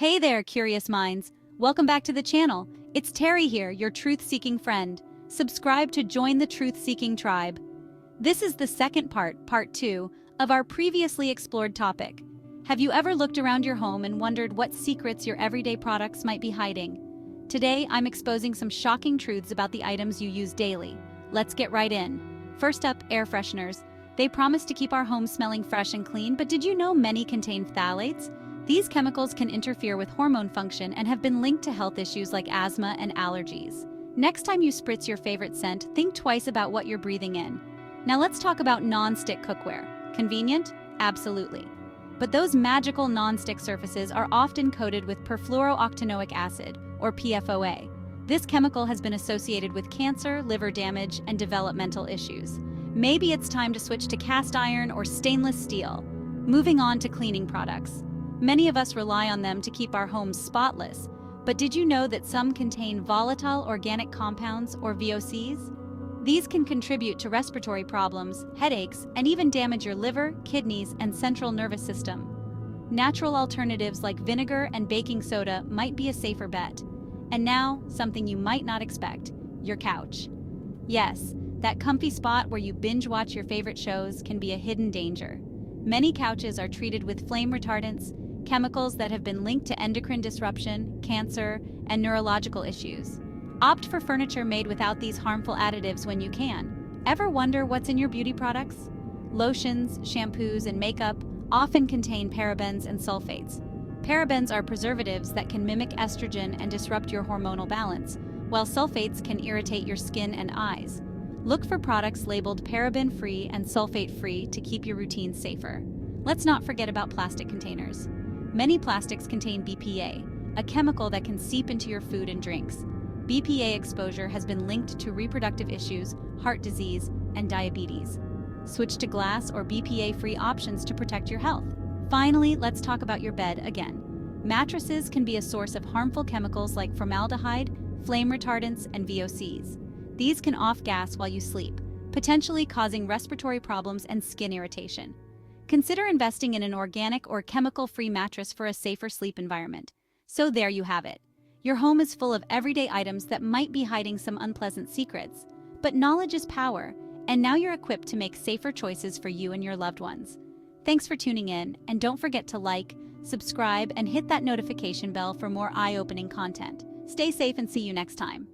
Hey there, curious minds. Welcome back to the channel. It's Terry here, your truth-seeking friend. Subscribe to join the truth-seeking tribe. This is the second part 2, of our previously explored topic. Have you ever looked around your home and wondered what secrets your everyday products might be hiding? Today, I'm exposing some shocking truths about the items you use daily. Let's get right in. First up, air fresheners. They promise to keep our homes smelling fresh and clean, but did you know many contain phthalates? These chemicals can interfere with hormone function and have been linked to health issues like asthma and allergies. Next time you spritz your favorite scent, think twice about what you're breathing in. Now let's talk about non-stick cookware. Convenient? Absolutely. But those magical non-stick surfaces are often coated with perfluorooctanoic acid, or PFOA. This chemical has been associated with cancer, liver damage, and developmental issues. Maybe it's time to switch to cast iron or stainless steel. Moving on to cleaning products. Many of us rely on them to keep our homes spotless, but did you know that some contain volatile organic compounds, or VOCs? These can contribute to respiratory problems, headaches, and even damage your liver, kidneys, and central nervous system. Natural alternatives like vinegar and baking soda might be a safer bet. And now, something you might not expect: your couch. Yes, that comfy spot where you binge watch your favorite shows can be a hidden danger. Many couches are treated with flame retardants, chemicals that have been linked to endocrine disruption, cancer, and neurological issues. Opt for furniture made without these harmful additives when you can. Ever wonder what's in your beauty products? Lotions, shampoos, and makeup often contain parabens and sulfates. Parabens are preservatives that can mimic estrogen and disrupt your hormonal balance, while sulfates can irritate your skin and eyes. Look for products labeled paraben-free and sulfate-free to keep your routine safer. Let's not forget about plastic containers. Many plastics contain BPA, a chemical that can seep into your food and drinks. BPA exposure has been linked to reproductive issues, heart disease, and diabetes. Switch to glass or BPA-free options to protect your health. Finally, let's talk about your bed again. Mattresses can be a source of harmful chemicals like formaldehyde, flame retardants, and VOCs. These can off-gas while you sleep, potentially causing respiratory problems and skin irritation. Consider investing in an organic or chemical-free mattress for a safer sleep environment. So there you have it. Your home is full of everyday items that might be hiding some unpleasant secrets. But knowledge is power, and now you're equipped to make safer choices for you and your loved ones. Thanks for tuning in, and don't forget to like, subscribe, and hit that notification bell for more eye-opening content. Stay safe and see you next time.